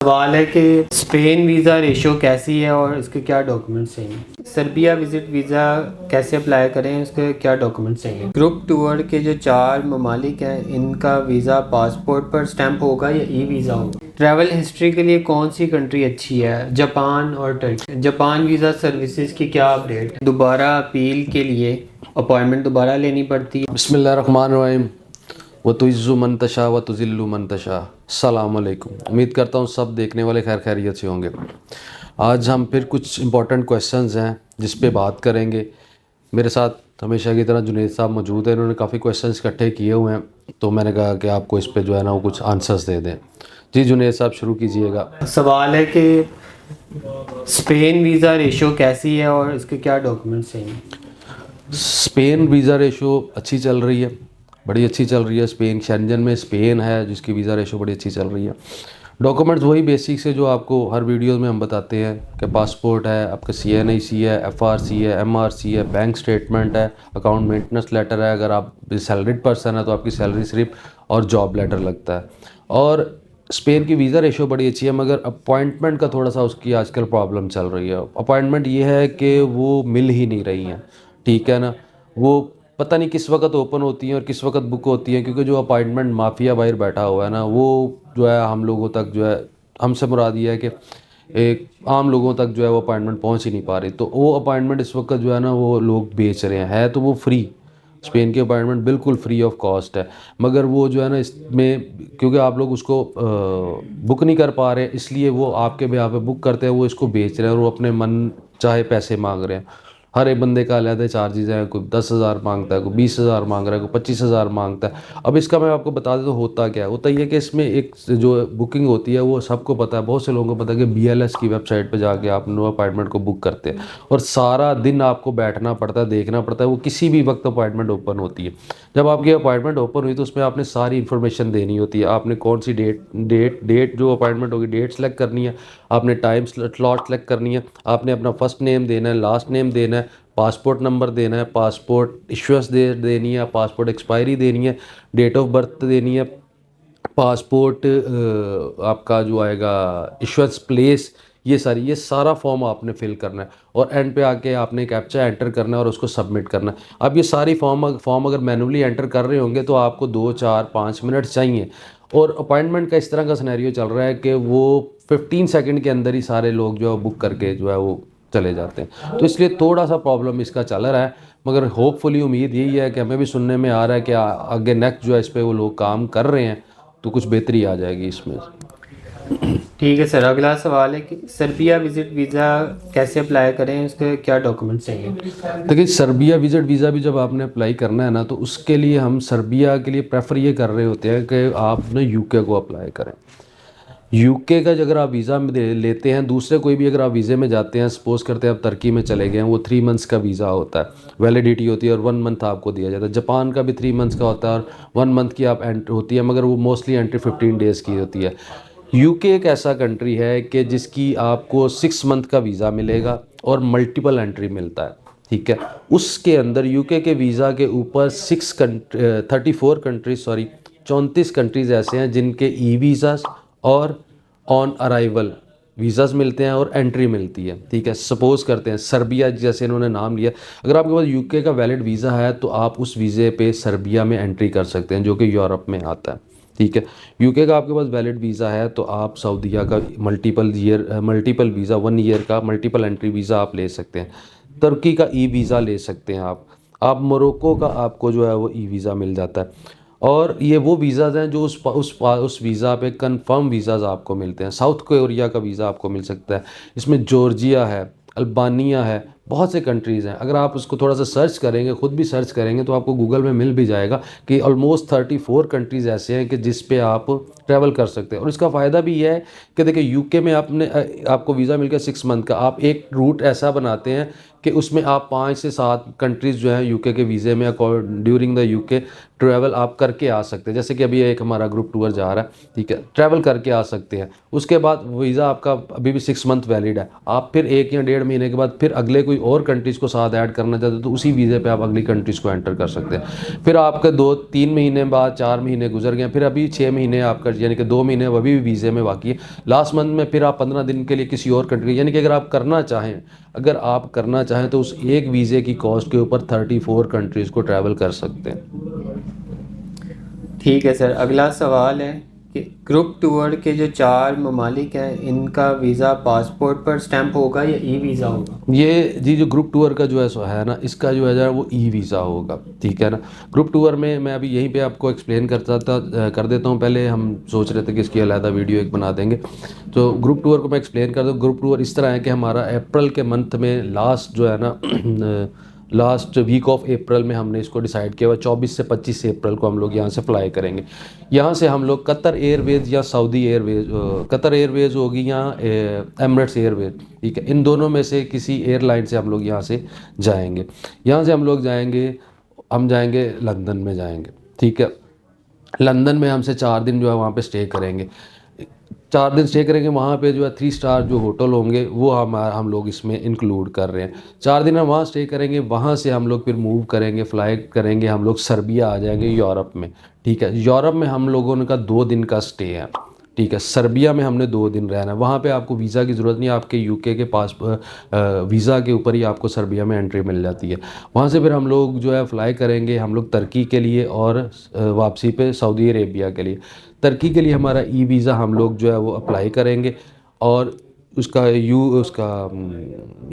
सवाल है कि स्पेन वीज़ा रेशो कैसी है और इसके क्या डॉक्यूमेंट्स चाहिए। सर्बिया विज़िट वीज़ा कैसे अप्लाई करें, उसके क्या डॉक्यूमेंट्स चाहिए। ग्रुप टूर के जो 4 ममालिक हैं इनका वीज़ा पासपोर्ट पर स्टैंप होगा या ई वीज़ा होगा। ट्रैवल हिस्ट्री के लिए कौन सी कंट्री अच्छी है, जापान और टर्की। जापान वीज़ा सर्विसेज की क्या अपडेट। दोबारा अपील के लिए अपॉइंटमेंट दोबारा लेनी पड़ती है। बिस्मिल्लाहिर्रहमानिर्रहीम व तुइज़्ज़ु मन तशा व तुज़िल्लु मन तशा। अस्सलाम वालेकुम। उम्मीद करता हूँ सब देखने वाले खैर खैरियत से होंगे। आज हम फिर कुछ इंपॉर्टेंट क्वेश्चंस हैं जिस पे बात करेंगे। मेरे साथ हमेशा की तरह जुनेद साहब मौजूद हैं। इन्होंने काफ़ी क्वेश्चंस इकट्ठे किए हुए हैं, तो मैंने कहा कि आपको इस पे जो है ना वो कुछ आंसर्स दे दें। जी जुनेद साहब शुरू कीजिएगा। सवाल है कि स्पेन वीज़ा रेशो कैसी है और इसके क्या डॉक्यूमेंट्स चाहिए। स्पेन वीज़ा रेशो अच्छी चल रही है, बड़ी अच्छी चल रही है। स्पेन शेंजन में स्पेन है जिसकी वीज़ा रेशो बड़ी अच्छी चल रही है। डॉक्यूमेंट्स वही बेसिक्स है जो आपको हर वीडियो में हम बताते हैं कि पासपोर्ट है, आपका CNIC है, FRC है, MRC है, बैंक स्टेटमेंट है, अकाउंट मेंटेनेंस लेटर है। अगर आप सैलरीड पर्सन है तो आपकी सैलरी स्लिप और जॉब लेटर लगता है। और स्पेन की वीज़ा रेशो बड़ी अच्छी है, मगर अपॉइंटमेंट का थोड़ा सा उसकी आजकल प्रॉब्लम चल रही है। अपॉइंटमेंट ये है कि वो मिल ही नहीं रही हैं, ठीक है ना। वो पता नहीं किस वक्त ओपन होती हैं और किस वक्त बुक होती हैं, क्योंकि जो अपॉइंटमेंट माफिया बाहर बैठा हुआ है ना, वो जो है हम लोगों तक जो है, हमसे मुराद ये है कि एक आम लोगों तक जो है वो अपॉइंटमेंट पहुंच ही नहीं पा रही। तो वो अपॉइंटमेंट इस वक्त जो है ना वो लोग बेच रहे हैं। है तो वो फ्री, स्पेन की अपॉइंटमेंट बिल्कुल फ्री ऑफ कॉस्ट है, मगर वो जो है ना इसमें क्योंकि आप लोग उसको बुक नहीं कर पा रहे, इसलिए वो आपके बेहा पे बुक करते हैं, वो इसको बेच रहे हैं और वो अपने मन चाहे पैसे मांग रहे हैं। हर एक बंदे का अलग चार्जेस हैं, कोई 10,000 मांगता है, कोई 20,000 मांग रहा है, कोई 25,000 मांगता है। अब इसका मैं आपको बता दें तो होता क्या है। होता ये कि इसमें एक जो बुकिंग होती है वो सबको पता है, बहुत से लोगों को पता है कि BLS की वेबसाइट पे जाके आप नो अपॉइंटमेंट को बुक करते हैं और सारा दिन आपको बैठना पड़ता है, देखना पड़ता है, वो किसी भी वक्त अपॉइंटमेंट ओपन होती है। जब आपकी अपॉइंटमेंट ओपन हुई तो उसमें आपने सारी इन्फॉर्मेशन देनी होती है। आपने कौन सी डेट जो अपॉइंटमेंट होगी डेट सेलेक्ट करनी है, आपने टाइम स्लॉट सेलेक्ट करनी है, आपने अपना फर्स्ट नेम देना है, लास्ट नेम देना है, पासपोर्ट नंबर देना है, पासपोर्ट इश्यूएंस देनी है, पासपोर्ट एक्सपायरी देनी है, डेट ऑफ बर्थ देनी है, पासपोर्ट आपका जो आएगा इश्यूएंस प्लेस, ये सारा फॉर्म आपने फिल करना है और एंड पे आके आपने कैप्चा एंटर करना है और उसको सबमिट करना है। अब ये सारी फॉर्म अगर मैनुअली एंटर कर रहे होंगे तो आपको 2 4 5 मिनट चाहिए। और अपॉइंटमेंट का इस तरह का सिनेरियो चल रहा है कि वो 15 सेकंड के अंदर ही सारे लोग जो है बुक करके जो है वो चले जाते हैं। तो इसलिए थोड़ा सा प्रॉब्लम इसका चल रहा है, मगर होपफुली उम्मीद यही है कि हमें भी सुनने में आ रहा है कि आगे नेक्स्ट जो है इस पर वो लोग काम कर रहे हैं तो कुछ बेहतरी आ जाएगी इसमें। ठीक है सर, अगला सवाल है कि सर्बिया विजिट वीज़ा कैसे अप्लाई करें, उसके क्या डॉक्यूमेंट्स चाहिए। देखिए सर्बिया विजिट वीज़ा भी जब आपने अप्लाई करना है ना, तो उसके लिए हम सर्बिया के लिए प्रेफर ये कर रहे होते हैं कि आप ना UK को अप्लाई करें। UK का अगर आप वीज़ा लेते हैं, दूसरे कोई भी अगर आप वीज़े में जाते हैं, सपोज़ करते हैं आप तुर्की में चले गए हैं, वो 3 मंथ्स का वीज़ा होता है, वैलिडिटी होती है और 1 मंथ आपको दिया जाता है। जापान का भी 3 मंथ्स का होता है और 1 मंथ की आप एंट्री होती है, मगर वो मोस्टली एंट्री 15 डेज़ की होती है। UK एक ऐसा कंट्री है कि जिसकी आपको 6 मंथ का वीज़ा मिलेगा और मल्टीपल एंट्री मिलता है, ठीक है। उसके अंदर UK के वीज़ा के ऊपर 34 कंट्रीज 34 कंट्रीज़ ऐसे हैं जिनके वीज़ास और ऑन अराइवल वीज़ास मिलते हैं और एंट्री मिलती है, ठीक है। सपोज़ करते हैं सर्बिया, जैसे इन्होंने नाम लिया, अगर आपके पास UK का वैलिड वीज़ा है तो आप उस वीज़े पे सर्बिया में एंट्री कर सकते हैं जो कि यूरोप में आता है, ठीक है। UK का आपके पास वैलिड वीज़ा है तो आप सऊदीया का मल्टीपल वीज़ा 1 ईयर का मल्टीपल एंट्री वीज़ा आप ले सकते हैं। तुर्की का वीज़ा ले सकते हैं आप मोरक्को का आपको जो है वो वीज़ा मिल जाता है। और ये वो वीज़ाज़ हैं जो उस वीज़ा पे कंफर्म वीज़ाज़ आपको मिलते हैं। साउथ कोरिया का वीज़ा आपको मिल सकता है, इसमें जॉर्जिया है, अल्बानिया है, बहुत से कंट्रीज़ हैं। अगर आप उसको थोड़ा सा सर्च करेंगे, ख़ुद भी सर्च करेंगे, तो आपको गूगल में मिल भी जाएगा कि ऑलमोस्ट 34 कंट्रीज़ ऐसे हैं कि जिस पे आप ट्रैवल कर सकते हैं। और इसका फ़ायदा भी ये है कि देखिए UK में आपको वीज़ा मिल गया 6 मंथ का, आप एक रूट ऐसा बनाते हैं कि उसमें आप 5 से 7 कंट्रीज़ जो हैं यूके के वीज़े में ड्यूरिंग द यूके ट्रैवल आप करके आ सकते हैं। जैसे कि अभी एक हमारा ग्रुप टूर जा रहा है, ठीक है, ट्रैवल करके आ सकते हैं। उसके बाद वीज़ा आपका अभी भी 6 मंथ वैलिड है। आप फिर 1 या 1.5 महीने के बाद फिर अगले कोई और कंट्रीज़ को साथ ऐड करना चाहते हो तो उसी वीज़े पे आप अगली कंट्रीज़ को एंटर कर सकते हैं। फिर आपके 2-3 महीने बाद 4 महीने गुजर गए, फिर अभी 6 महीने आपका यानी कि 2 महीने अभी भी वीज़े में बाकी है। लास्ट मंथ में फिर आप 15 दिन के लिए किसी और कंट्री, यानी कि अगर आप करना चाहें तो उस एक वीज़े की कॉस्ट के ऊपर 34 कंट्रीज़ को ट्रैवल कर सकते हैं। ठीक है सर, अगला सवाल है कि ग्रुप टूर के जो 4 ममालिक हैं इनका वीज़ा पासपोर्ट पर स्टैंप होगा या ई वीज़ा होगा? ये जी जो ग्रुप टूर का जो है सो है ना, इसका जो है वो ई वीज़ा होगा, ठीक है ना। ग्रुप टूर में मैं अभी यहीं पे आपको एक्सप्लेन कर देता हूँ। पहले हम सोच रहे थे कि इसकी अलग वीडियो एक बना देंगे, तो ग्रुप टूर को मैं एक्सप्लेन कर दूँ। ग्रुप टूर इस तरह है कि हमारा अप्रैल के मंथ में लास्ट जो है ना लास्ट वीक ऑफ अप्रैल में हमने इसको डिसाइड किया हुआ। 24 से 25 अप्रैल को हम लोग यहाँ से फ़्लाई करेंगे। यहाँ से हम लोग कतर एयरवेज़ या सऊदी एयरवेज़, कतर एयरवेज़ होगी या एमिरेट्स एयरवेज़, ठीक है, इन दोनों में से किसी एयरलाइन से हम लोग यहाँ से जाएंगे। यहाँ से हम लोग जाएंगे लंदन में जाएंगे, ठीक है। लंदन में हमसे 4 दिन जो है वहाँ पे स्टे करेंगे। 4 दिन स्टे करेंगे वहाँ पे जो है 3 स्टार जो होटल होंगे वो हम लोग इसमें इंक्लूड कर रहे हैं। 4 दिन हम वहाँ स्टे करेंगे, वहाँ से हम लोग फिर मूव करेंगे, फ्लाई करेंगे, हम लोग सर्बिया आ जाएंगे यूरोप में, ठीक है। यूरोप में हम लोगों का 2 दिन का स्टे है, ठीक है। सर्बिया में हमने 2 दिन रहना है। वहाँ पे आपको वीज़ा की ज़रूरत नहीं है, आपके यूके के पास वीज़ा के ऊपर ही आपको सर्बिया में एंट्री मिल जाती है। वहाँ से फिर हम लोग जो है फ़्लाई करेंगे हम लोग तुर्की के लिए और वापसी पे सऊदी अरेबिया के लिए। तुर्की के लिए हमारा ई वीज़ा हम लोग जो है वो अप्लाई करेंगे और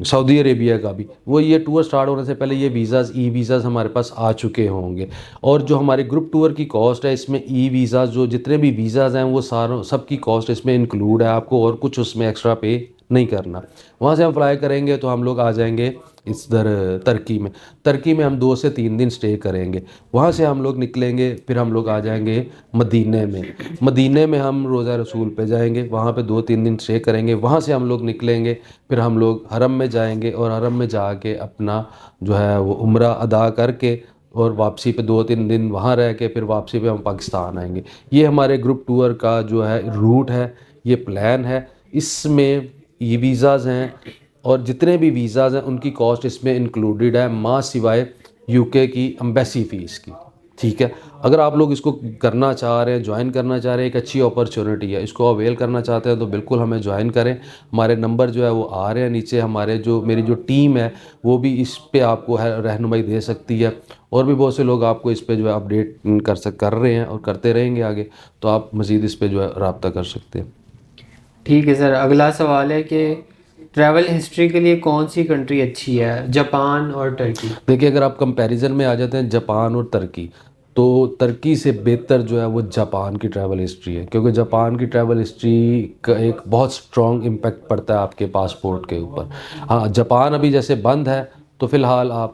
सऊदी अरेबिया का भी वो ये टूर स्टार्ट होने से पहले ये ई वीज़ाज़ हमारे पास आ चुके होंगे। और जो हमारे ग्रुप टूर की कॉस्ट है इसमें ई वीज़ाज़ जो जितने भी वीज़ाज़ हैं वो सबकी कॉस्ट इसमें इंक्लूड है, आपको और कुछ उसमें एक्स्ट्रा पे नहीं करना। वहाँ से हम फ्लाई करेंगे तो हम लोग आ जाएंगे इधर तुर्की में हम 2 से 3 दिन स्टे करेंगे। वहाँ से हम लोग निकलेंगे, फिर हम लोग आ जाएंगे मदीने में हम रोज़ा रसूल पे जाएंगे, वहाँ पे 2-3 दिन स्टे करेंगे। वहाँ से हम लोग निकलेंगे, फिर हम लोग हरम में जाएंगे और हरम में जाके अपना जो है वो उम्रा अदा करके और वापसी पे 2-3 दिन वहाँ रह के फिर वापसी पे हम पाकिस्तान आएंगे। ये हमारे ग्रुप टूर का जो है रूट है, ये प्लान है। इसमें ई वीज़ाज़ हैं और जितने भी वीज़ाज़ हैं उनकी कॉस्ट इसमें इंक्लूडेड है, माँ सिवाय यूके की एम्बेसी फ़ीस की, ठीक है। अगर आप लोग इसको करना चाह रहे हैं, ज्वाइन करना चाह रहे हैं, एक अच्छी अपॉर्चुनिटी है, इसको अवेल करना चाहते हैं तो बिल्कुल हमें ज्वाइन करें। हमारे नंबर जो है वो आ रहे हैं नीचे, मेरी जो टीम है वो भी इस पे आपको रहनुमाई दे सकती है और भी बहुत से लोग आपको इस पे जो है अपडेट कर रहे हैं और करते रहेंगे आगे, तो आप मज़ीद इस पे जो है रब्ता कर सकते हैं। ठीक है सर, अगला सवाल है कि ट्रैवल हिस्ट्री के लिए कौन सी कंट्री अच्छी है, जापान और तुर्की? देखिए अगर आप कंपैरिजन में आ जाते हैं जापान और तुर्की, तो तुर्की से बेहतर जो है वो जापान की ट्रैवल हिस्ट्री है, क्योंकि जापान की ट्रैवल हिस्ट्री का एक बहुत स्ट्रॉन्ग इम्पैक्ट पड़ता है आपके पासपोर्ट के ऊपर। हाँ, जापान अभी जैसे बंद है तो फ़िलहाल आप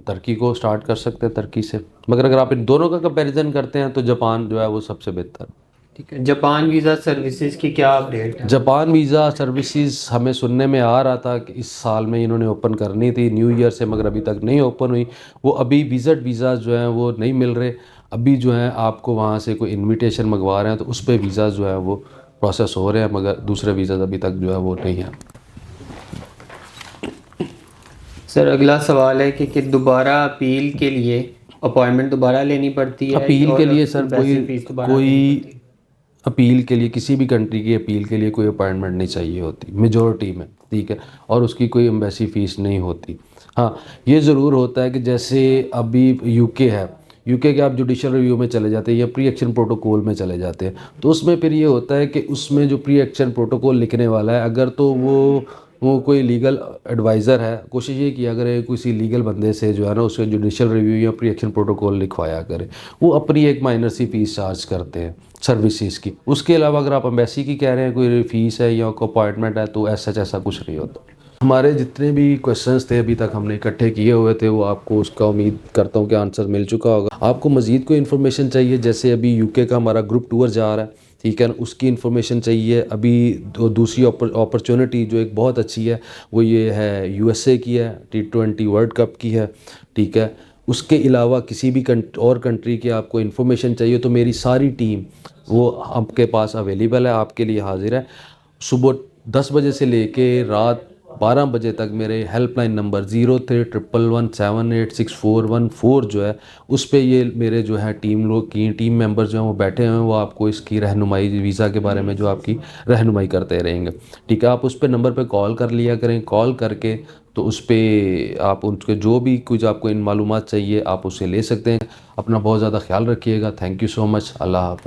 तुर्की को स्टार्ट कर सकते हैं तुर्की से, मगर अगर आप इन दोनों का कंपैरिजन करते हैं तो जापान जो है वो सबसे बेहतर। ठीक है, जापान वीज़ा सर्विसेज की क्या अपडेट है? जापान वीज़ा सर्विसेज हमें सुनने में आ रहा था कि इस साल में इन्होंने ओपन करनी थी न्यू ईयर से, मगर अभी तक नहीं ओपन हुई। वो अभी विज़िट वीज़ा जो हैं वो नहीं मिल रहे। अभी जो है आपको वहाँ से कोई इनविटेशन मंगवा रहे हैं तो उस पर वीज़ा जो है वो प्रोसेस हो रहे हैं, मगर दूसरे वीज़ा अभी तक जो है वो नहीं है। सर अगला सवाल है कि दोबारा अपील के लिए अपॉइंटमेंट दोबारा लेनी पड़ती है? अपील के लिए सर कोई अपील के लिए किसी भी कंट्री की अपील के लिए कोई अपॉइंटमेंट नहीं चाहिए होती मेजॉरिटी में, ठीक है, और उसकी कोई एम्बेसी फ़ीस नहीं होती। हाँ, ये ज़रूर होता है कि जैसे अभी यूके है, यूके के आप जुडिशल रिव्यू में चले जाते हैं या प्री एक्शन प्रोटोकॉल में चले जाते हैं, तो उसमें फिर ये होता है कि उसमें जो प्री एक्शन प्रोटोकॉल लिखने वाला है, अगर तो वो कोई लीगल एडवाइज़र है, कोशिश ये किया करे किसी लीगल बंदे से जो है ना उसके जुडिशल रिव्यू या प्री एक्शन प्रोटोकॉल लिखवाया करे। वो अपनी एक माइनर सी फ़ीस चार्ज करते हैं सर्विसेज की। उसके अलावा अगर आप एम्बेसी की कह रहे हैं कोई फ़ीस है या कोई अपॉइंटमेंट है तो ऐसा कुछ नहीं होता। हमारे जितने भी क्वेश्चंस थे अभी तक हमने इकट्ठे किए हुए थे वो आपको उसका उम्मीद करता हूँ कि आंसर मिल चुका होगा। आपको मज़ीद कोई इन्फॉर्मेशन चाहिए, जैसे अभी यूके का हमारा ग्रुप टूर जा रहा है, ठीक है ना, उसकी इन्फॉर्मेशन चाहिए। अभी दूसरी अपॉर्चुनिटी जो एक बहुत अच्छी है वो ये है यूएसए की है, T20 वर्ल्ड कप की है, ठीक है। उसके अलावा किसी भी और कंट्री की आपको इन्फॉर्मेशन चाहिए तो मेरी सारी टीम वो आपके पास अवेलेबल है, आपके लिए हाजिर है। सुबह 10 बजे से लेके रात 12 बजे तक मेरे हेल्पलाइन नंबर 0311178641 जो है उस पे ये मेरे जो है टीम मेंबर जो हैं वो बैठे हुए हैं, वो आपको इसकी रहनुमाई वीज़ा के बारे में जो आपकी रहनुमाई करते रहेंगे, ठीक है। आप उस पे नंबर पे कॉल कर लिया करें, कॉल करके तो उस पे आप उनके जो भी कुछ आपको इन मालूमात चाहिए आप उससे ले सकते हैं। अपना बहुत ज़्यादा ख्याल रखिएगा। Thank you so much. अल्लाह हाफ़िज़।